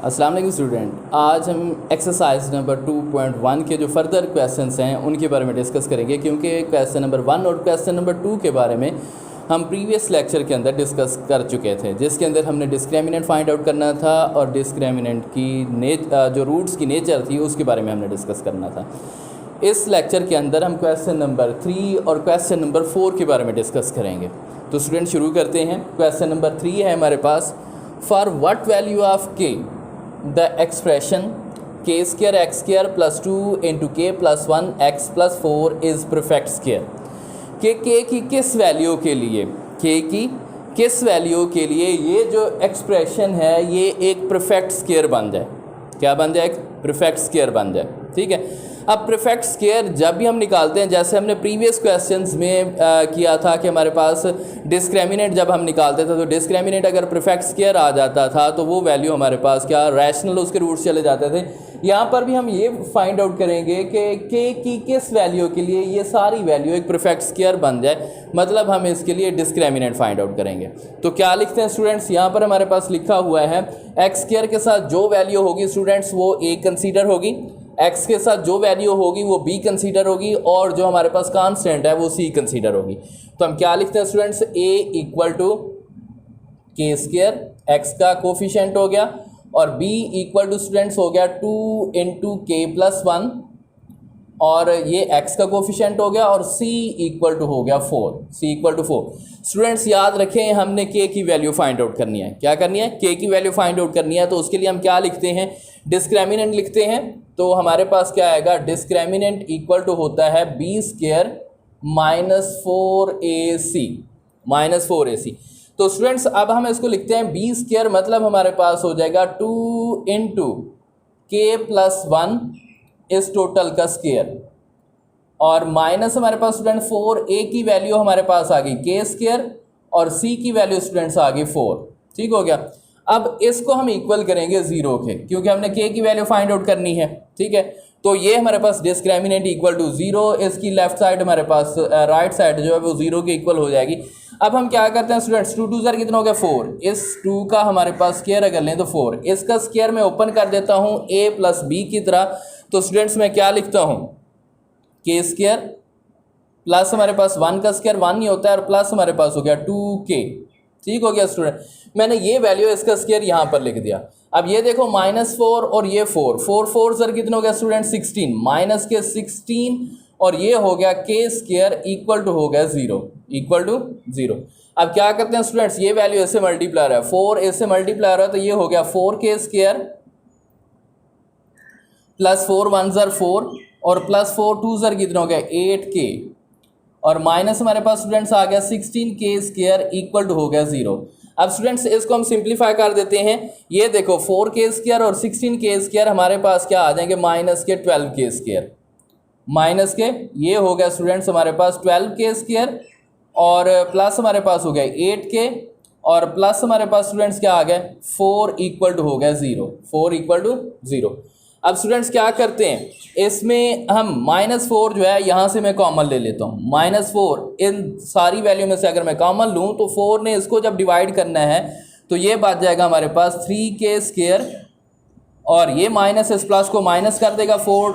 अस्सलाम वालेकुम स्टूडेंट, आज हम एक्सरसाइज नंबर 2.1 के जो फर्दर क्वेश्चंस हैं उनके बारे में डिस्कस करेंगे, क्योंकि क्वेश्चन नंबर 1 और क्वेश्चन नंबर 2 के बारे में हम प्रीवियस लेक्चर के अंदर डिस्कस कर चुके थे, जिसके अंदर हमने डिस्क्रिमिनेंट फाइंड आउट करना था और डिस्क्रिमिनेंट की जो रूट्स की नेचर थी उसके बारे में हमने डिस्कस करना था। इस लेक्चर के अंदर हम क्वेश्चन नंबर 3 और क्वेश्चन नंबर 4 के बारे में डिस्कस करेंगे। तो स्टूडेंट शुरू करते हैं। क्वेश्चन नंबर 3 है हमारे पास, फॉर व्हाट वैल्यू ऑफ के the expression k square x square plus 2 into k plus 1 x plus 4 is perfect square के k की किस वैल्यू के लिए, k की किस वैल्यू के लिए ये जो एक्सप्रेशन है ये एक परफेक्ट स्क्वायर बन जाए। क्या बन जाए? एक परफेक्ट स्क्वायर बन जाए। ठीक है। अब परफेक्ट स्क्वायर जब भी हम निकालते हैं, जैसे हमने प्रीवियस क्वेश्चंस में किया था कि हमारे पास डिस्क्रिमिनेंट जब हम निकालते थे तो डिस्क्रिमिनेंट अगर परफेक्ट स्क्वायर आ जाता था तो वो वैल्यू हमारे पास क्या रैशनल उसके रूट्स चले जाते थे। यहाँ पर भी हम ये फाइंड आउट करेंगे कि के की किस वैल्यू के लिए ये सारी वैल्यू एक परफेक्ट स्क्वायर बन जाए, मतलब हम इसके लिए डिस्क्रिमिनेंट फाइंड आउट करेंगे। तो क्या लिखते हैं स्टूडेंट्स, यहाँ पर हमारे पास लिखा हुआ है एक्स स्क्वायर के साथ जो वैल्यू होगी स्टूडेंट्स वो ए कंसीडर होगी, एक्स के साथ जो वैल्यू होगी वो बी कंसीडर होगी, और जो हमारे पास कांस्टेंट है वो सी कंसीडर होगी। तो हम क्या लिखते हैं स्टूडेंट्स, ए इक्वल टू के स्क्वायर, एक्स का कोफिशिएंट हो गया, और बी इक्वल टू स्टूडेंट्स हो गया 2 इंटू के प्लस 1, और ये x का कोफिशिएंट हो गया, और c इक्वल टू हो गया 4, c इक्वल टू 4। स्टूडेंट्स याद रखें हमने k की वैल्यू फाइंड आउट करनी है। क्या करनी है? k की वैल्यू फाइंड आउट करनी है। तो उसके लिए हम क्या लिखते हैं, डिस्क्रिमिनेंट लिखते हैं। तो हमारे पास क्या आएगा, डिस्क्रिमिनेंट इक्वल टू होता है बी स्क्वायर माइनस 4ac। तो स्टूडेंट्स अब हम इसको लिखते हैं बी स्क्वायर, मतलब हमारे पास हो जाएगा 2 इंटू के प्लस 1 इस टोटल का स्क्वायर, और माइनस हमारे पास स्टूडेंट 4a की वैल्यू हमारे पास आ गई के स्क्वायर, और c की वैल्यू स्टूडेंट्स आ गई 4। ठीक हो गया। अब इसको हम इक्वल करेंगे 0 के, क्योंकि हमने k की वैल्यू फाइंड आउट करनी है। ठीक है। तो ये हमारे पास डिस्क्रिमिनेंट इक्वल टू 0, इसकी लेफ्ट साइड हमारे पास राइट साइड जो है वो 0 के इक्वल हो जाएगी। अब हम क्या करते हैं स्टूडेंट्स, 2 2 ज़र कितना हो गया 4, इस 2 का हमारे पास स्क्वायर अगर लें तो 4, इसका स्क्वायर मैं ओपन कर देता हूँ a प्लस बी की तरह। तो स्टूडेंट्स मैं क्या लिखता हूँ, के स्क्वायर प्लस हमारे पास 1 का स्क्वायर 1 नहीं होता है, और प्लस हमारे पास हो गया 2k। ठीक हो गया स्टूडेंट। मैंने ये वैल्यू इसका स्क्वायर यहाँ पर लिख दिया। अब ये देखो -4 और ये 4 4 सर कितना हो गया स्टूडेंट 16, माइनस के 16, और ये हो गया के स्क्वायर इक्वल टू हो गया 0, इक्वल टू 0। अब क्या करते हैं स्टूडेंट्स, ये वैल्यू इससे मल्टीप्लाई है, 4 इससे मल्टीप्लाई रहा है, तो ये हो गया 4k स्क्वायर प्लस 4 1 ज़र 4, और प्लस 4 2 ज़र कितना हो गया 8k, और माइनस हमारे पास स्टूडेंट्स आ गया 16k स्क्वायर इक्वल टू हो गया 0। अब स्टूडेंट्स इसको हम सिंप्लीफाई कर देते हैं। ये देखो 4k स्क्वायर और 16k स्क्वायर हमारे पास क्या आ जाएंगे, माइनस के 12k स्क्वायर, माइनस के ये हो गया स्टूडेंट्स हमारे पास 12k स्क्वायर, और प्लस हमारे पास हो गया 8k, और प्लस हमारे पास स्टूडेंट्स क्या आ गया 4 इक्वल टू हो गया 0, 4 इक्वल टू 0। अब स्टूडेंट्स क्या करते हैं, इसमें हम -4 जो है यहाँ से मैं कॉमन ले लेता हूँ। -4 इन सारी वैल्यू में से अगर मैं कॉमन लूँ तो 4 ने इसको जब डिवाइड करना है तो ये बच जाएगा हमारे पास 3k स्क्वायर, और ये माइनस इस प्लस को माइनस कर देगा, 4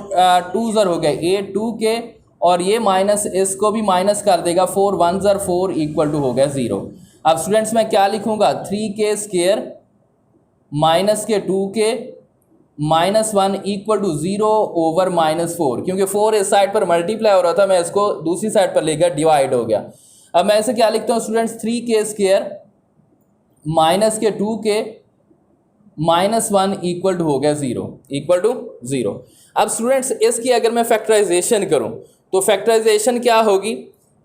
2 ज़र हो गया 8 2k, और ये माइनस इसको भी माइनस कर देगा, 4 1 ज़र 4 इक्वल टू हो गया 0। अब स्टूडेंट्स मैं क्या लिखूँगा, 3k स्क्वायर माइनस के 2k -1 इक्वल टू 0 ओवर -4, क्योंकि 4 इस साइड पर मल्टीप्लाई हो रहा था, मैं इसको दूसरी साइड पर ले गया, डिवाइड हो गया। अब मैं इसे क्या लिखता हूँ स्टूडेंट्स, 3k स्क्वायर माइनस के 2k -1 इक्वल टू हो गया 0, इक्वल टू 0। अब स्टूडेंट्स इसकी अगर मैं फैक्टराइजेशन करूँ तो फैक्टराइजेशन क्या होगी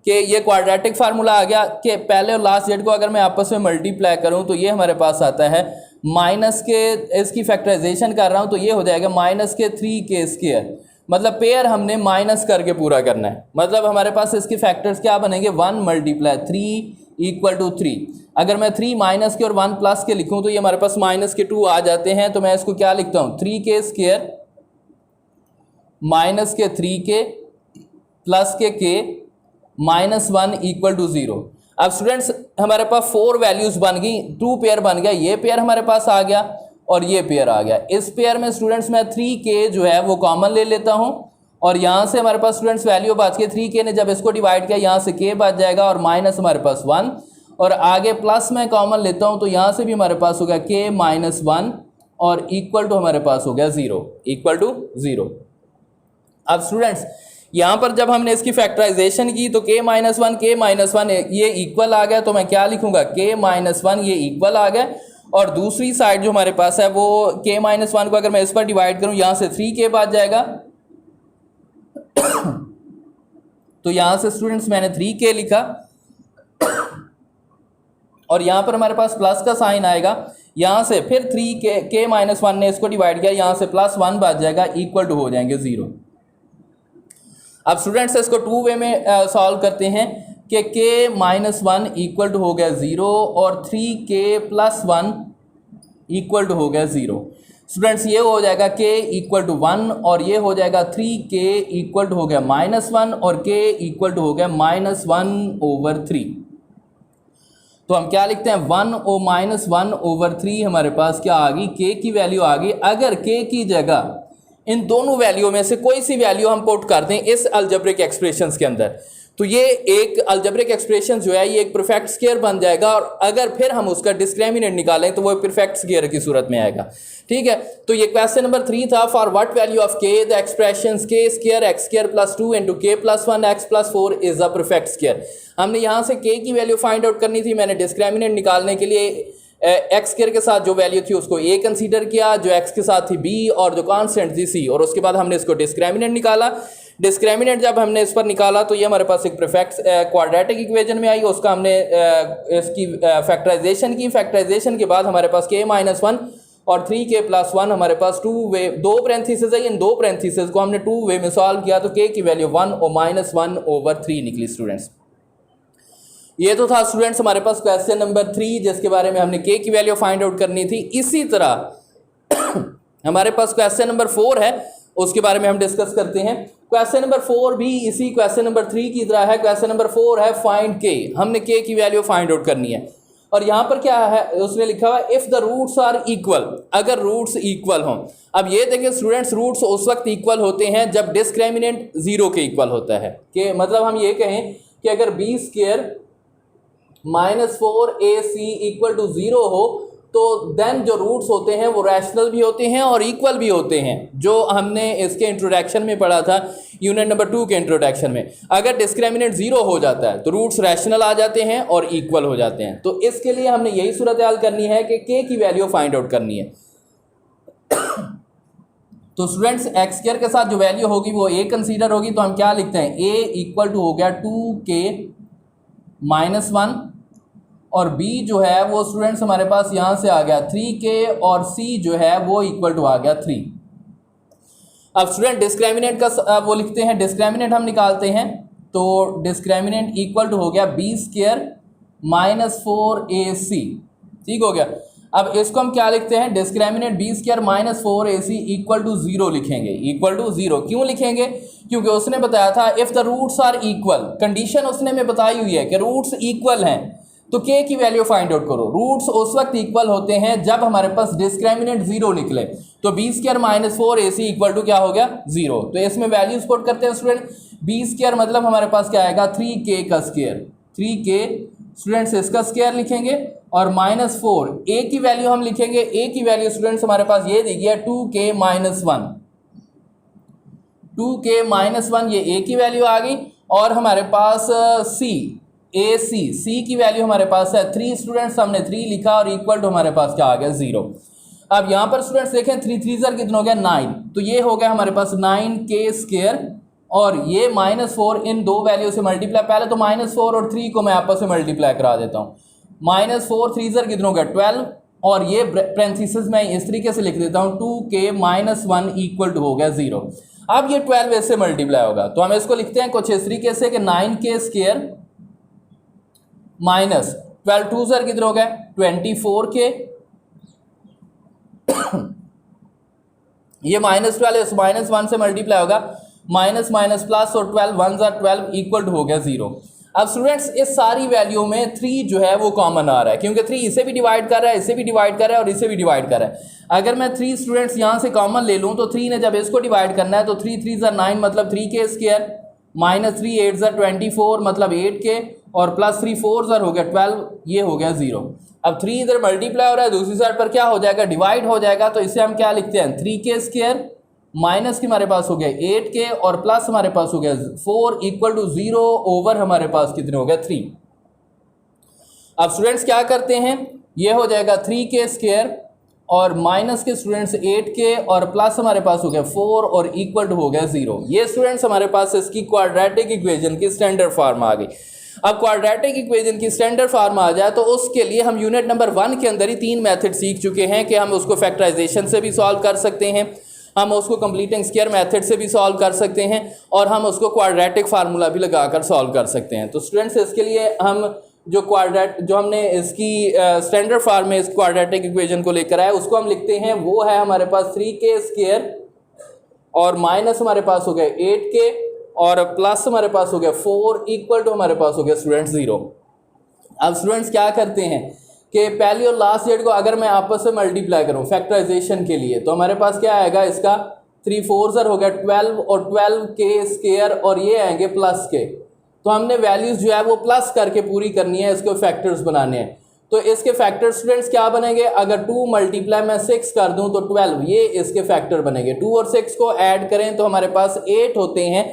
कि ये क्वाड्रेटिक फार्मूला आ गया कि पहले और लास्ट जेड को अगर मैं आपस में मल्टीप्लाई करूँ तो ये हमारे पास आता है माइनस के, इसकी फैक्टराइजेशन कर रहा हूँ तो ये हो जाएगा माइनस के 3k स्क्वायर, मतलब पेयर हमने माइनस करके पूरा करना है, मतलब हमारे पास इसके फैक्टर्स क्या बनेंगे 1 मल्टीप्लाई 3 इक्वल टू 3। अगर मैं 3 माइनस के और 1 प्लस के लिखूँ तो ये हमारे पास माइनस के 2 आ जाते हैं। तो मैं इसको क्या लिखता हूँ, 3k स्क्वायर माइनस के 3k प्लस के k -1 इक्वल टू 0। अब स्टूडेंट्स हमारे पास 4 वैल्यूज़ बन गई, 2 पेयर बन गया, ये पेयर हमारे पास आ गया, और ये पेयर आ गया। इस पेयर में स्टूडेंट्स मैं 3k जो है वो कॉमन ले लेता हूँ और यहाँ से हमारे पास स्टूडेंट्स वैल्यू बच के 3k ने जब इसको डिवाइड किया यहाँ से k बच जाएगा और माइनस हमारे पास 1 और आगे प्लस मैं कॉमन लेता हूँ तो यहाँ से भी हमारे पास हो गया k माइनस 1 और इक्वल टू हमारे पास हो गया 0, इक्वल टू 0। अब स्टूडेंट्स यहाँ पर जब हमने इसकी फैक्टराइजेशन की तो k माइनस 1 ये इक्वल आ गया, तो मैं क्या लिखूंगा k माइनस 1 ये इक्वल आ गया और दूसरी साइड जो हमारे पास है वो k माइनस 1 को अगर मैं इस पर डिवाइड करूं यहाँ से 3k बच जाएगा तो यहाँ से स्टूडेंट्स मैंने 3k लिखा और यहाँ पर हमारे पास प्लस का साइन आएगा, यहाँ से फिर 3k k माइनस 1 ने इसको डिवाइड किया यहाँ से प्लस 1 बच जाएगा, इक्वल टू हो जाएंगे 0। अब स्टूडेंट्स इसको 2 वे में सॉल्व करते हैं कि k माइनस 1 इक्वल टू हो गया 0 और 3k प्लस 1 इक्वल टू हो गया 0। स्टूडेंट्स ये हो जाएगा k इक्वल टू 1 और ये हो जाएगा 3k इक्वल टू हो गया माइनस 1 और k इक्वल टू हो गया माइनस 1/3। तो हम क्या लिखते हैं 1 और माइनस 1/3 हमारे पास क्या आ गई, k की वैल्यू आ गई। अगर k की जगह इन दोनों वैल्यू में से कोई सी वैल्यू हम पुट कर दें इस अलजेब्रिक एक्सप्रेशंस के अंदर तो ये एक अलजेब्रिक एक्सप्रेशन जो है ये एक परफेक्ट स्क्वायर बन जाएगा और अगर फिर हम उसका डिस्क्रिमिनेंट निकालें तो वो परफेक्ट स्क्वायर की सूरत में आएगा। ठीक है, तो ये क्वेश्चन नंबर 3 था। For what value of k the expressions k square x square plus 2 into k plus 1 x plus 4 is a perfect square. हमने यहाँ से k की वैल्यू फाइंड आउट करनी थी, मैंने डिस्क्रिमिनेंट निकालने के लिए एक्स स्क्वायर के साथ जो वैल्यू थी उसको a कंसीडर किया, जो x के साथ थी b और जो कांस्टेंट थी c, और उसके बाद हमने इसको डिस्क्रिमिनेंट निकाला। डिस्क्रिमिनेंट जब हमने इस पर निकाला तो ये हमारे पास एक परफेक्ट क्वाड्रेटिक इक्वेशन में आई, उसका हमने इसकी फैक्टराइजेशन की। फैक्टराइजेशन के बाद हमारे पास k माइनस 1 और 3k प्लस 1 हमारे पास 2 वे 2 पैरेंथेसिस है, इन 2 पैरेंथेसिस को हमने 2 वे में सॉल्व किया तो k की वैल्यू 1 और माइनस 1/3 निकली स्टूडेंट्स। ये तो था स्टूडेंट्स हमारे पास क्वेश्चन नंबर 3 जिसके बारे में हमने k की वैल्यू फाइंड आउट करनी थी। इसी तरह हमारे पास क्वेश्चन नंबर 4 है, उसके बारे में हम डिस्कस करते हैं। क्वेश्चन नंबर 4 भी इसी क्वेश्चन नंबर 3 की तरह है। क्वेश्चन नंबर 4 है फाइंड k, हमने k की वैल्यू फाइंड आउट करनी है और यहाँ पर क्या है उसने लिखा हुआ if the roots are equal, अगर रूट्स इक्वल हों। अब ये देखें स्टूडेंट्स रूट्स उस वक्त इक्वल होते हैं जब डिस्क्रिमिनेंट 0 के इक्वल होता है, कि मतलब हम ये कहें कि अगर b square minus 4ac equal to 0 हो तो देन जो रूट्स होते हैं वो रैशनल भी होते हैं और इक्वल भी होते हैं, जो हमने इसके इंट्रोडक्शन में पढ़ा था यूनिट नंबर 2 के इंट्रोडक्शन में। अगर डिस्क्रिमिनेंट 0 हो जाता है तो रूट्स रैशनल आ जाते हैं और इक्वल हो जाते हैं। तो इसके लिए हमने यही सूरत हाल करनी है कि k की वैल्यू फाइंड आउट करनी है। तो स्टूडेंट्स एक्स स्क्वायर के साथ जो वैल्यू होगी वो a कंसीडर होगी, तो हम क्या लिखते हैं a इक्वल टू हो गया 2k माइनस 1 और b जो है वो स्टूडेंट्स हमारे पास यहाँ से आ गया 3k और c जो है वो इक्वल टू आ गया 3। अब स्टूडेंट डिस्क्रिमिनेंट का वो लिखते हैं, डिस्क्रिमिनेंट हम निकालते हैं तो डिस्क्रिमिनेंट इक्वल टू हो गया b स्क्वायर माइनस 4ac, ठीक हो गया। अब इसको हम क्या लिखते हैं discriminant b square minus 4ac equal to 0 लिखेंगे, इक्वल टू 0 क्यों लिखेंगे, क्योंकि उसने बताया था if the roots are equal, condition उसने में बताई हुई है कि रूट्स इक्वल हैं तो k की वैल्यू फाइंड आउट करो। रूट्स उस वक्त इक्वल होते हैं जब हमारे पास डिस्क्रिमिनेंट 0 निकले, तो b square minus 4ac equal to क्या हो गया 0। तो इसमें वैल्यूज पुट करते हैं स्टूडेंट, b स्क्वायर मतलब हमारे पास क्या आएगा 3k का स्क्वायर, 3k स्टूडेंट्स इसका स्क्वायर लिखेंगे और माइनस 4 a की वैल्यू हम लिखेंगे, a की वैल्यू स्टूडेंट्स हमारे पास ये दी गया 2k माइनस 1, 2k माइनस 1 ये a की वैल्यू आ गई और हमारे पास c की वैल्यू हमारे पास है 3 स्टूडेंट्स, हमने 3 लिखा और इक्वल टू हमारे पास क्या आ गया 0। अब यहाँ पर स्टूडेंट्स देखें 3 3 कितना हो गया 9, तो ये हो गया हमारे पास 9k स्क्वायर और ये माइनस 4 इन दो वैल्यू से मल्टीप्लाई, पहले तो माइनस 4 और 3 को मैं आपस में मल्टीप्लाई करा देता हूँ। माइनस 4 3 कितना हो गया 12 और ये पैरेंथेसिस में इस तरीके से लिख देता हूँ 2k माइनस 1 इक्वल टू हो गया 0। अब ये 12 इससे मल्टीप्लाई होगा तो हम इसको लिखते हैं कुछ इस तरीके से कि 9k स्क्वायर माइनस 12 2 कितना हो गया 24k, ये माइनस 12 इस माइनस 1 से मल्टीप्लाई होगा, माइनस माइनस प्लस और 12 1 12 इक्वल टू हो गया 0। अब स्टूडेंट्स इस सारी वैल्यू में 3 जो है वो कॉमन आ रहा है, क्योंकि 3 इसे भी डिवाइड कर रहा है, इसे भी डिवाइड कर रहा है और इसे भी डिवाइड कर रहा है। अगर मैं 3 स्टूडेंट्स यहाँ से कॉमन ले लूँ तो 3 ने जब इसको डिवाइड करना है तो 3 3 ज़ा 9 मतलब 3k स्क्वायर, माइनस 3 8 ज़ा 24 मतलब 8k, और प्लस 3 4 ज़ा हो गया 12, ये हो गया 0। अब 3 इधर मल्टीप्लाई हो रहा है, दूसरी साइड पर क्या हो जाएगा, डिवाइड हो जाएगा। तो इसे हम क्या लिखते हैं, 3k स्क्वायर माइनस के हमारे पास हो गया 8k और प्लस हमारे पास हो गया 4 इक्वल टू 0 ओवर हमारे पास कितने हो गया 3। अब स्टूडेंट्स क्या करते हैं, ये हो जाएगा 3k स्क्वायर और माइनस के स्टूडेंट्स 8k और प्लस हमारे पास हो गया 4 और इक्वल टू हो गया 0। ये स्टूडेंट्स हमारे पास इसकी क्वाड्रेटिक इक्वेशन की स्टैंडर्ड फॉर्म आ गई। अब क्वाड्रेटिक इक्वेशन की स्टैंडर्ड फॉर्म आ जाए तो उसके लिए हम यूनिट नंबर 1 के अंदर ही 3 मेथड सीख चुके हैं कि हम उसको फैक्टराइजेशन से भी सॉल्व कर सकते हैं, हम उसको कंप्लीटिंग स्क्वायर मेथड से भी सॉल्व कर सकते हैं और हम उसको क्वाड्रेटिक फार्मूला भी लगाकर सॉल्व कर सकते हैं। तो स्टूडेंट्स इसके लिए हम जो हमने इसकी स्टैंडर्ड फॉर्म में इस क्वाड्रेटिक इक्वेशन को लेकर आए उसको हम लिखते हैं, वो है हमारे पास 3k स्क्वायर और माइनस हमारे पास हो गया 8k और प्लस हमारे पास हो गया 4 इक्वल टू हमारे पास हो गया स्टूडेंट्स 0। अब स्टूडेंट्स क्या करते हैं कि पहली और लास्ट डेट को अगर मैं आपस में मल्टीप्लाई करूं फैक्टराइजेशन के लिए तो हमारे पास क्या आएगा, इसका 3 4 ज़र हो गया 12 और 12k स्क्वायर और ये आएंगे प्लस के। तो हमने वैल्यूज जो है वो प्लस करके पूरी करनी है, इसको फैक्टर्स बनाने हैं। तो इसके फैक्टर स्टूडेंट्स क्या बनेंगे, अगर 2 मल्टीप्लाई मैं 6 कर दूं तो 12, ये इसके फैक्टर बनेंगे। 2 और 6 को ऐड करें तो हमारे पास 8 होते हैं।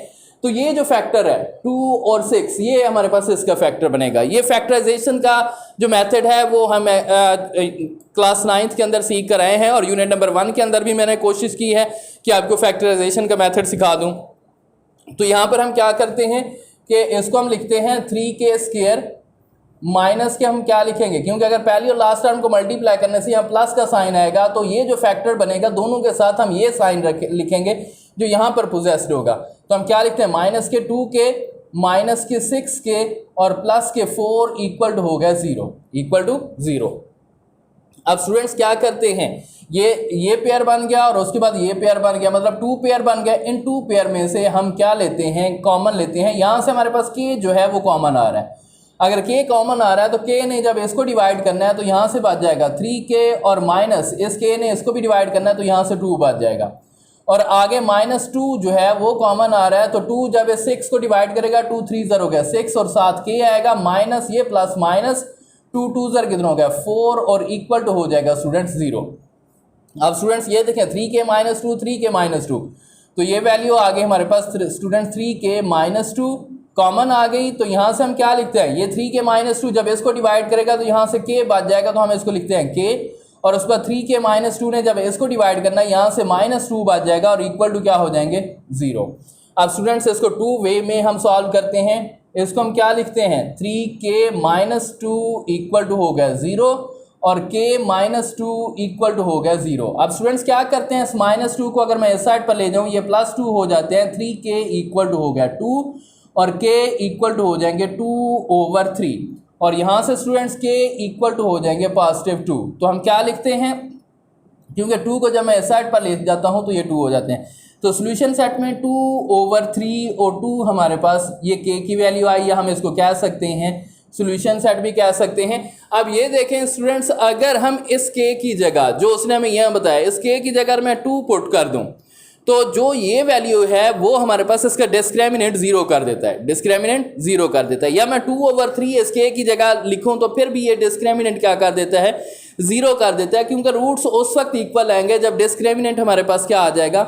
तो ये जो फैक्टर है 2 और 6 ये हमारे पास इसका फैक्टर बनेगा। ये फैक्टराइजेशन का जो मेथड है वो हम क्लास 9th के अंदर सीख कर आए हैं और यूनिट नंबर 1 के अंदर भी मैंने कोशिश की है कि आपको फैक्टराइजेशन का मेथड सिखा दूं। तो यहाँ पर हम क्या करते हैं कि इसको हम लिखते हैं 3k स्क्वायर माइनस के हम क्या लिखेंगे, क्योंकि अगर पहली और लास्ट टर्म को मल्टीप्लाई करने से यहाँ प्लस का साइन आएगा तो ये जो फैक्टर बनेगा दोनों के साथ हम ये साइन लिखेंगे जो यहाँ पर पोजेस्ड होगा। तो हम क्या लिखते हैं, माइनस के 2k माइनस के 6k और प्लस के 4 इक्वल टू हो गया 0 इक्वल टू 0। अब स्टूडेंट्स क्या करते हैं, ये पेयर बन गया और उसके बाद ये पेयर बन गया, मतलब 2 पेयर बन गया। इन 2 पेयर में से हम क्या लेते हैं, कॉमन लेते हैं। यहाँ से हमारे पास k जो है वो कॉमन आ रहा है। अगर k कॉमन आ रहा है तो k ने जब इसको डिवाइड करना है तो यहाँ से बच जाएगा 3k और माइनस इस k ने इसको भी डिवाइड करना है तो यहाँ से 2 बच जाएगा। और आगे -2 जो है वो कॉमन आ रहा है तो 2 जब इस 6 को डिवाइड करेगा 2 3 ज़र हो गया 6 और साथ k आएगा माइनस ये प्लस माइनस 2 2 ज़र कितना हो गया 4 और इक्वल टू हो जाएगा स्टूडेंट्स 0। अब स्टूडेंट्स ये देखें 3k -2 3k -2 तो ये वैल्यू आ गई हमारे पास स्टूडेंट्स 3k -2 कॉमन आ गई। तो यहाँ से हम क्या लिखते हैं, ये 3k -2 जब इसको डिवाइड करेगा तो यहाँ से k बच जाएगा तो हम इसको लिखते हैं k और उस पर 3k -2 ने जब इसको डिवाइड करना है यहाँ से -2 बच जाएगा और इक्वल टू क्या हो जाएंगे 0। अब स्टूडेंट्स इसको 2 वे में हम सॉल्व करते हैं। इसको हम क्या लिखते हैं, 3k -2 इक्वल टू हो गया 0 और k -2 इक्वल टू हो गया 0। अब स्टूडेंट्स क्या करते हैं, इस -2 को अगर मैं इस साइड पर ले जाऊँ ये +2 हो जाते हैं, 3k इक्वल टू हो गया 2 और k इक्वल टू हो जाएंगे 2/3 और यहाँ से स्टूडेंट्स k इक्वल टू हो जाएंगे +2। तो हम क्या लिखते हैं, क्योंकि 2 को जब मैं इस साइड पर ले जाता हूँ तो ये 2 हो जाते हैं। तो सॉल्यूशन सेट में 2/3 और 2 हमारे पास ये k की वैल्यू आई, या हम इसको कह सकते हैं सॉल्यूशन सेट भी कह सकते हैं। अब ये देखें स्टूडेंट्स, अगर हम इस k की जगह जो उसने हमें यह बताया इस k की जगह मैं 2 पुट कर दूं तो जो ये वैल्यू है वो हमारे पास इसका डिस्क्रिमिनेंट 0 कर देता है, डिस्क्रिमिनेंट 0 कर देता है। या मैं 2/3 इस k की जगह लिखूं तो फिर भी ये डिस्क्रिमिनेंट क्या कर देता है, 0 कर देता है, क्योंकि रूट्स उस वक्त इक्वल आएंगे जब डिस्क्रिमिनेंट हमारे पास क्या आ जाएगा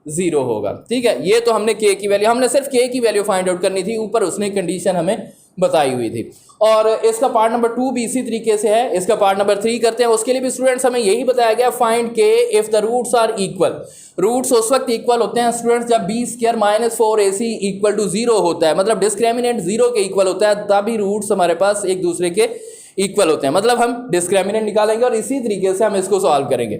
0 होगा। ठीक है, ये तो हमने k की वैल्यू, हमने सिर्फ k की वैल्यू फाइंड आउट करनी थी, ऊपर उसने कंडीशन हमें बताई हुई थी। और इसका पार्ट नंबर 2 भी इसी तरीके से है। इसका पार्ट नंबर 3 करते हैं, उसके लिए भी स्टूडेंट्स हमें यही बताया गया, find k if the roots are equal. Roots उस वक्त इक्वल होते हैं स्टूडेंट्स जब b² - 4ac इक्वल टू 0 होता है, मतलब डिस्क्रिमिनेंट 0 के इक्वल होता है, तभी रूट्स हमारे पास एक दूसरे के इक्वल होते हैं, मतलब हम डिस्क्रिमिनेंट निकालेंगे और इसी तरीके से हम इसको सॉल्व करेंगे।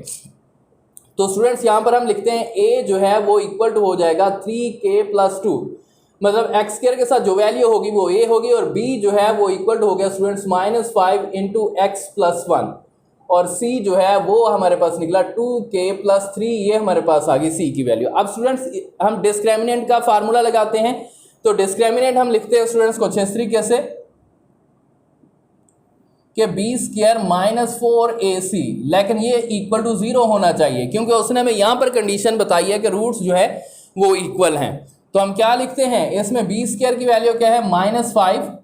तो स्टूडेंट्स यहाँ पर हम लिखते हैं a जो है वो इक्वल टू हो जाएगा 3k + 2, मतलब x² के साथ जो वैल्यू होगी वो a होगी और b जो है वो इक्वल टू हो गया स्टूडेंट्स -5 × x + 1 और c जो है वो हमारे पास निकला 2k + 3, ये हमारे पास आ गई c की वैल्यू। अब स्टूडेंट्स हम डिस्क्रिमिनेंट का फार्मूला लगाते हैं, तो डिस्क्रिमिनेंट हम लिखते हैं स्टूडेंट्स कुछ इस तरीके से कि b² माइनस 4ac, लेकिन ये इक्वल टू 0 होना चाहिए क्योंकि उसने हमें यहाँ पर कंडीशन बताई है कि रूट्स जो है वो इक्वल हैं। तो हम क्या लिखते हैं, इसमें b² की वैल्यू क्या है -5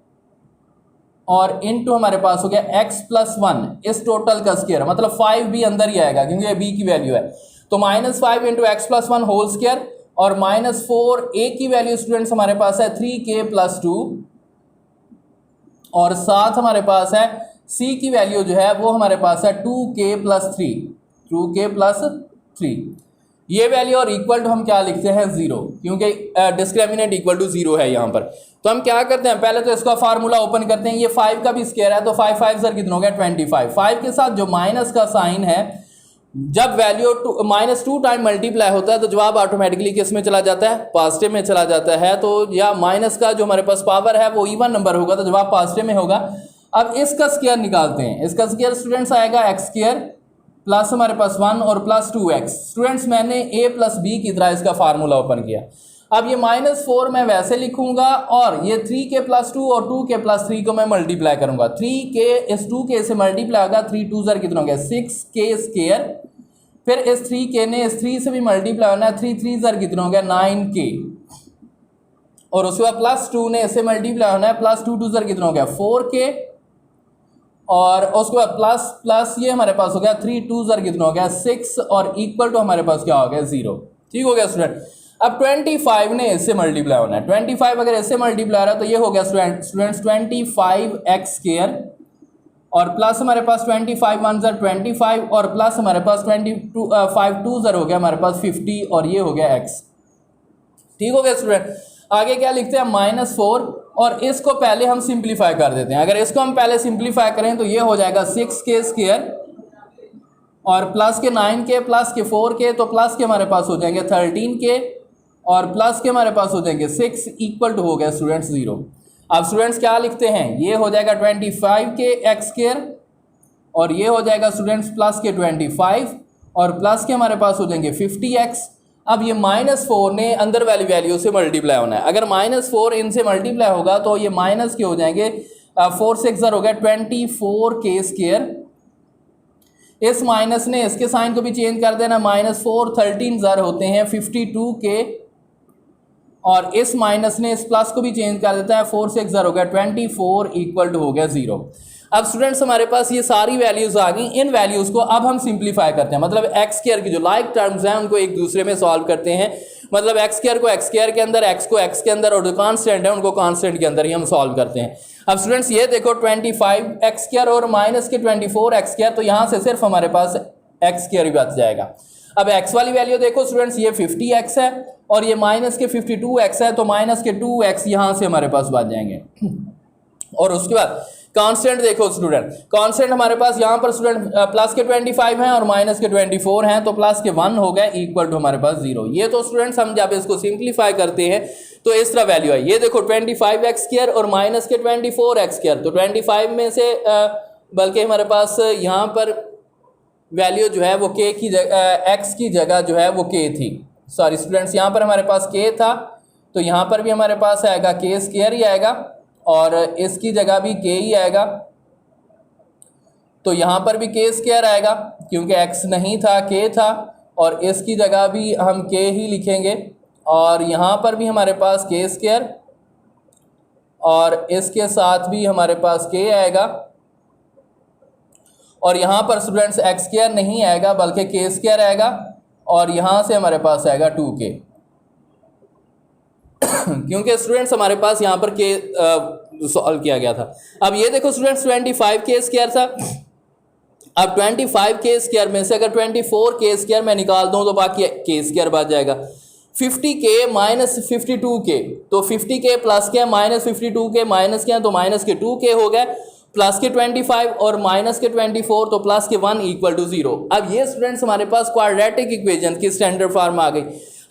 और इनटू हमारे पास हो गया x+1, इस टोटल का स्क्वायर, मतलब 5 भी अंदर ही आएगा क्योंकि ये b की वैल्यू है। तो -5 इंटू x+1 होल स्क्वायर और -4a की वैल्यू स्टूडेंट्स हमारे पास है 3k+2 और साथ हमारे पास है c की वैल्यू जो है वो हमारे पास है 2k+3 ये वैल्यू और इक्वल टू हम क्या लिखते हैं 0 क्योंकि डिस्क्रिमिनेंट इक्वल टू 0 है यहाँ पर। तो हम क्या करते हैं, पहले तो इसका फार्मूला ओपन करते हैं। ये 5 का भी स्क्वायर है तो 5 5 सर कितना हो गया 25। 5 के साथ जो माइनस का साइन है, जब वैल्यू -2 टाइम मल्टीप्लाई होता है तो जवाब ऑटोमेटिकली किस में चला जाता है, पॉजिटिव में चला जाता है। तो या माइनस का जो हमारे पास पावर है वो इवन नंबर होगा तो जवाब पॉजिटिव में होगा। अब इसका स्क्वायर निकालते हैं। इसका स्क्वायर स्टूडेंट्स आएगा x² प्लस हमारे पास 1 और प्लस 2x। स्टूडेंट्स मैंने a प्लस b की तरह इसका फार्मूला ओपन किया। अब ये -4 मैं वैसे लिखूंगा और ये 3k+2 और 2k+3 को मैं मल्टीप्लाई करूंगा। 3k इस 2k से मल्टीप्लाई होगा, 3 2 ज़र कितना हो गया 6k², फिर इस 3k ने इस 3 से भी मल्टीप्लाई होना है, 3 3 ज़र कितना हो गया 9k, और उसके बाद +2 ने इससे मल्टीप्लाई होना है, +2 2 ज़र कितना हो गया 4k, और उसके बाद प्लस प्लस ये हमारे पास हो गया 3 2 ज़र कितना हो गया 6 और इक्वल टू हमारे पास क्या हो गया 0। ठीक हो गया स्टूडेंट। अब 25 ने इससे मल्टीप्लाई होना है। 25 अगर इससे मल्टीप्लाई हो रहा है तो ये हो गया स्टूडेंट्स 25x² और प्लस हमारे पास 25 1 ज़र 25 और प्लस हमारे पास 5 2 ज़र हो गया हमारे पास 50 और ये हो गया x। ठीक हो गया स्टूडेंट। आगे क्या लिखते हैं -4 और इसको पहले हम सिंप्लीफाई कर देते हैं। अगर इसको हम पहले सिंप्लीफाई करें तो ये हो जाएगा 6k² और प्लस के 9k प्लस के 4k, तो प्लस के हमारे पास हो जाएंगे 13k और प्लस के हमारे पास हो जाएंगे 6 इक्वल टू हो गया स्टूडेंट्स 0। अब स्टूडेंट्स क्या लिखते हैं, ये हो जाएगा 25k x² और ये हो जाएगा स्टूडेंट्स प्लस के 25 और प्लस के हमारे पास हो जाएंगे 50x। अब ये -4 ने अंदर वाली वैल्यू से मल्टीप्लाई होना है। अगर -4 इनसे मल्टीप्लाई होगा तो ये माइनस के हो जाएंगे 4 6 ज़र हो गया 24k²। इस माइनस ने इसके साइन को भी चेंज कर देना, -4 13 ज़र होते हैं 52k और इस माइनस ने इस प्लस को भी चेंज कर देता है, 4 6 ज़र हो गया 24 इक्वल टू हो गया 0। अब स्टूडेंट्स हमारे पास ये सारी वैल्यूज़ आ गई। इन वैल्यूज़ को अब हम सिंप्लीफाई करते हैं, मतलब x² की जो लाइक टर्म्स हैं उनको एक दूसरे में सॉल्व करते हैं। मतलब x² को x² के अंदर, x को x के अंदर और जो कांस्टेंट है उनको कांस्टेंट के अंदर ही हम सॉल्व करते हैं। अब स्टूडेंट्स ये देखो 25x² और माइनस के 24x², तो यहाँ से सिर्फ हमारे पास x² ही बच जाएगा। अब x वाली वैल्यू देखो स्टूडेंट्स, ये 50x है और ये माइनस के 52x है, तो माइनस के 2x यहाँ से हमारे पास बच जाएंगे। और उसके बाद कांस्टेंट देखो स्टूडेंट, कांस्टेंट हमारे पास यहाँ पर स्टूडेंट प्लस के 25 हैं और माइनस के 24 हैं, तो प्लस के 1 हो गए इक्वल टू हमारे पास 0। ये तो स्टूडेंट्स हम जब इसको सिंप्लीफाई करते हैं तो इस तरह वैल्यू है। ये देखो 25x² और माइनस के 24x², तो 25 में से बल्कि हमारे पास यहाँ पर वैल्यू जो है वो k की जगह x की जगह जो है वो k थी। सॉरी स्टूडेंट्स, यहाँ पर हमारे पास k था तो यहाँ पर भी हमारे पास आएगा k² ही आएगा और इसकी जगह भी k ही आएगा, तो यहाँ पर भी k² आएगा क्योंकि x नहीं था k था, और इसकी जगह भी हम k ही लिखेंगे और यहाँ पर भी हमारे पास k² और इसके साथ भी हमारे पास k आएगा और यहाँ पर स्टूडेंट्स x² नहीं आएगा बल्कि k² आएगा और यहाँ से हमारे पास आएगा 2k क्योंकि स्टूडेंट्स हमारे पास यहाँ पर k सॉल्व किया गया था। अब ये देखो स्टूडेंट्स 25k² था। अब 25k² में से अगर 24k² मैं निकाल दूँ तो बाकी k² बच जाएगा। 50k माइनस 52k, तो 50k प्लस के माइनस 52k माइनस के तो माइनस के 2k हो गए, प्लस के 25 और माइनस के 24 तो प्लस के 1 इक्वल टू 0। अब ये स्टूडेंट्स हमारे पास क्वाड्रेटिक इक्वेशन की स्टैंडर्ड फॉर्म आ गई।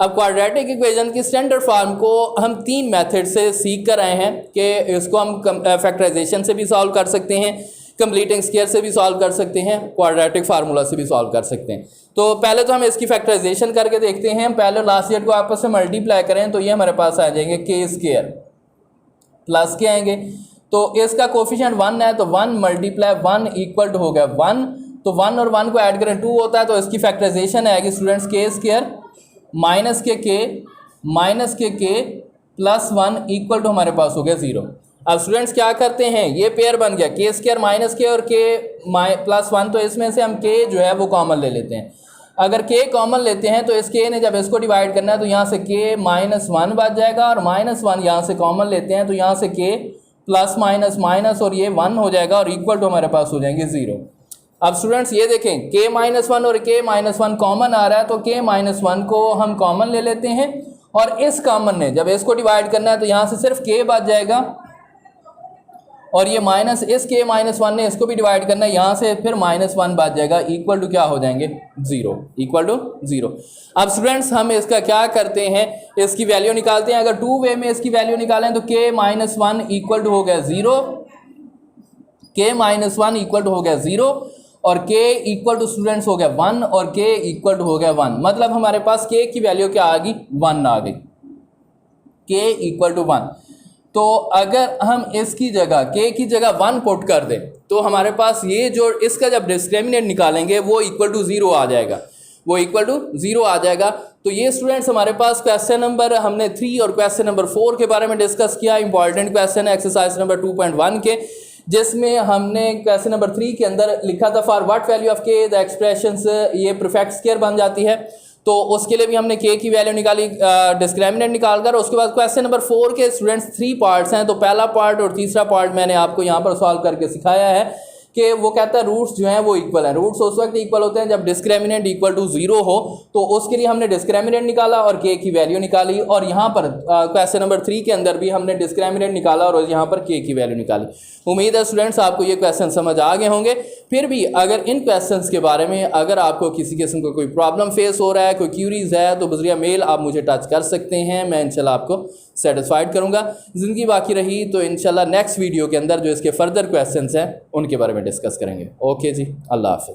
अब क्वाड्रेटिक इक्वेशन की स्टैंडर्ड फॉर्म को हम 3 मेथड से सीख कर आए हैं कि इसको हम फैक्टराइजेशन से भी सॉल्व कर सकते हैं, कंप्लीटिंग स्क्वायर से भी सॉल्व कर सकते हैं, क्वाड्रेटिक फार्मूला से भी सॉल्व कर सकते हैं। तो पहले तो हम इसकी फैक्टराइजेशन करके देखते हैं। पहले लास्ट ईयर को आपस में मल्टीप्लाई करें तो ये हमारे पास आ जाएंगे के स्क्वायर प्लस के आएंगे, तो इसका कोफिशिएंट 1 है तो 1 मल्टीप्लाई 1 इक्वल टू हो गया 1, तो 1 और 1 को ऐड करें 2 होता है, तो इसकी फैक्टराइजेशन आएगी स्टूडेंट्स के स्क्वायर माइनस के प्लस 1 इक्वल टू हमारे पास हो गया 0। अब स्टूडेंट्स क्या करते हैं, ये पेयर बन गया के स्क्वायर माइनस के और के प्लस 1, तो इसमें से हम के जो है वो कॉमन ले लेते हैं। अगर के कॉमन लेते हैं तो इस के ने जब इसको डिवाइड करना है तो यहाँ से के माइनस 1 बच जाएगा, और माइनस 1 यहाँ से कॉमन लेते हैं तो यहाँ से के प्लस माइनस माइनस और ये 1 हो जाएगा, और इक्वल टू हमारे पास हो जाएंगे 0। अब स्टूडेंट्स ये देखें के माइनस 1 और के माइनस 1 कॉमन आ रहा है, तो के माइनस 1 को हम कॉमन ले लेते हैं, और इस कॉमन ने जब इसको डिवाइड करना है तो यहाँ से सिर्फ के बच जाएगा, और ये माइनस इस के माइनस 1 ने इसको भी डिवाइड करना है, यहाँ से फिर माइनस 1 बच जाएगा, इक्वल टू क्या हो जाएंगे 0, इक्वल टू 0। अब स्टूडेंट्स हम इसका क्या करते हैं, इसकी वैल्यू निकालते हैं। अगर 2 वे में इसकी वैल्यू निकालें तो के माइनस 1 इक्वल टू हो गया 0, के माइनस 1 इक्वल टू हो गया 0, और k इक्वल टू स्टूडेंट्स हो गया 1, और k इक्वल टू हो गया 1, मतलब हमारे पास k की वैल्यू क्या आ गई 1 आ गई, k इक्वल टू 1। तो अगर हम इसकी जगह k की जगह 1 पुट कर दें तो हमारे पास ये जो इसका जब डिस्क्रिमिनेंट निकालेंगे वो इक्वल टू 0 आ जाएगा, वो इक्वल टू 0 आ जाएगा। तो ये स्टूडेंट्स हमारे पास क्वेश्चन नंबर हमने 3 और क्वेश्चन नंबर 4 के बारे में डिस्कस किया। इंपॉर्टेंट क्वेश्चन है एक्सरसाइज नंबर 2.1 के, जिसमें हमने क्वेश्चन नंबर 3 के अंदर लिखा था फॉर व्हाट वैल्यू ऑफ के द एक्सप्रेशंस ये परफेक्ट स्क्वायर बन जाती है, तो उसके लिए भी हमने के की वैल्यू निकाली डिस्क्रिमिनेंट निकालकर। उसके बाद क्वेश्चन नंबर 4 के स्टूडेंट्स 3 पार्ट्स हैं, तो पहला पार्ट और तीसरा पार्ट मैंने आपको यहाँ पर सॉल्व करके सिखाया है कि वो कहता है रूट्स जो हैं वो इक्वल हैं। रूट्स उस वक्त इक्वल होते हैं जब डिस्क्रिमिनेंट इक्वल टू 0 हो, तो उसके लिए हमने डिस्क्रिमिनेंट निकाला और के की वैल्यू निकाली, और यहाँ पर क्वेश्चन नंबर 3 के अंदर भी हमने डिस्क्रिमिनेंट निकाला और यहाँ पर के की वैल्यू निकाली। उम्मीद है स्टूडेंट्स आपको ये क्वेश्चन समझ आ गए होंगे। फिर भी अगर इन क्वेश्चंस के बारे में अगर आपको किसी किस्म का कोई प्रॉब्लम फेस हो रहा है, कोई क्यूरीज है, तो बज़रिया मेल आप मुझे टच कर सकते हैं, मैं इंशाल्लाह आपको सेटिस्फाइड करूंगा। ज़िंदगी बाकी रही तो इंशाल्लाह नेक्स्ट वीडियो के अंदर जो इसके फर्दर क्वेश्चंस हैं उनके बारे में डिस्कस करेंगे। ओके जी, अल्लाह हाफ़िज़।